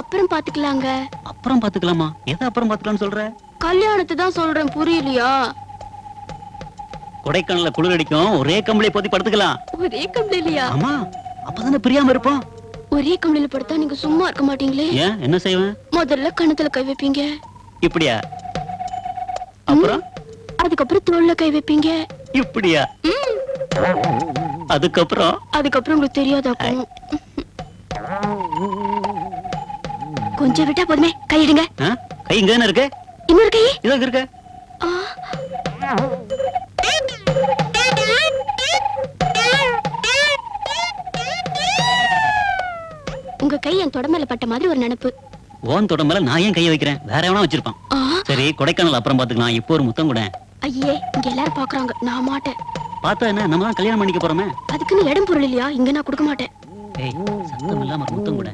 அப்புறம் பாத்துக்கலாங்க. அப்புறம் பாத்துக்கலாமா? எதை அப்புறம் பாத்துக்கலாம்னு சொல்ற? கல்யாணத்தை தான் சொல்றேன், புரியலையா? கொடைக்கானல்ல குளிர் அடிக்கும், ஒரே கம்பளி போத்தி படுத்துக்கலாம். ஒரே கம்பளிலையா? ஆமா, அப்பதானே பிரியாம இருப்போம். ஒரே கம்பளில படுத்தா நீங்க சும்மா இருக்க மாட்டீங்களே. ஏன், என்ன செய்வேன்? முதல்ல கணத்துல கை வைப்பீங்க. இப்படியா? அப்புறம் அதுக்கப்புறம் தோல்ல கை வைப்பீங்க. இப்படியா? அதுக்கப்புறம் உங்களுக்கு தெரியாதாக்கும். கொஞ்சம் விட்டா போதுமே, கையிடுங்க. கை இங்க தானே இருக்கு. இன்னொரு கை இதோ இருக்கு. உங்க கை என் தொடமேல பட்ட மாதிரி ஒரு நினைப்பு. ஓன் தொட மேல நான் ஏன் கையை வைக்கிறேன்? வேற எவனா வச்சிருப்பான். சரி, கொடைக்கானல் அப்புறம் பாத்துக்கலாம். இப்போ ஒரு முத்தம் கூட. ஐயே, இங்க எல்லாரும் பாக்குறாங்க, நான் மாட்டேன். பார்த்தா என்ன, நம்ம தான் கல்யாணம் பண்ணிக்க போறோமே. அதுக்குன்னு இடம் பொருள் இல்லையா? இங்க நான் கொடுக்க மாட்டேன். ஏய், சத்தம் இல்லாம முத்தம் கூட.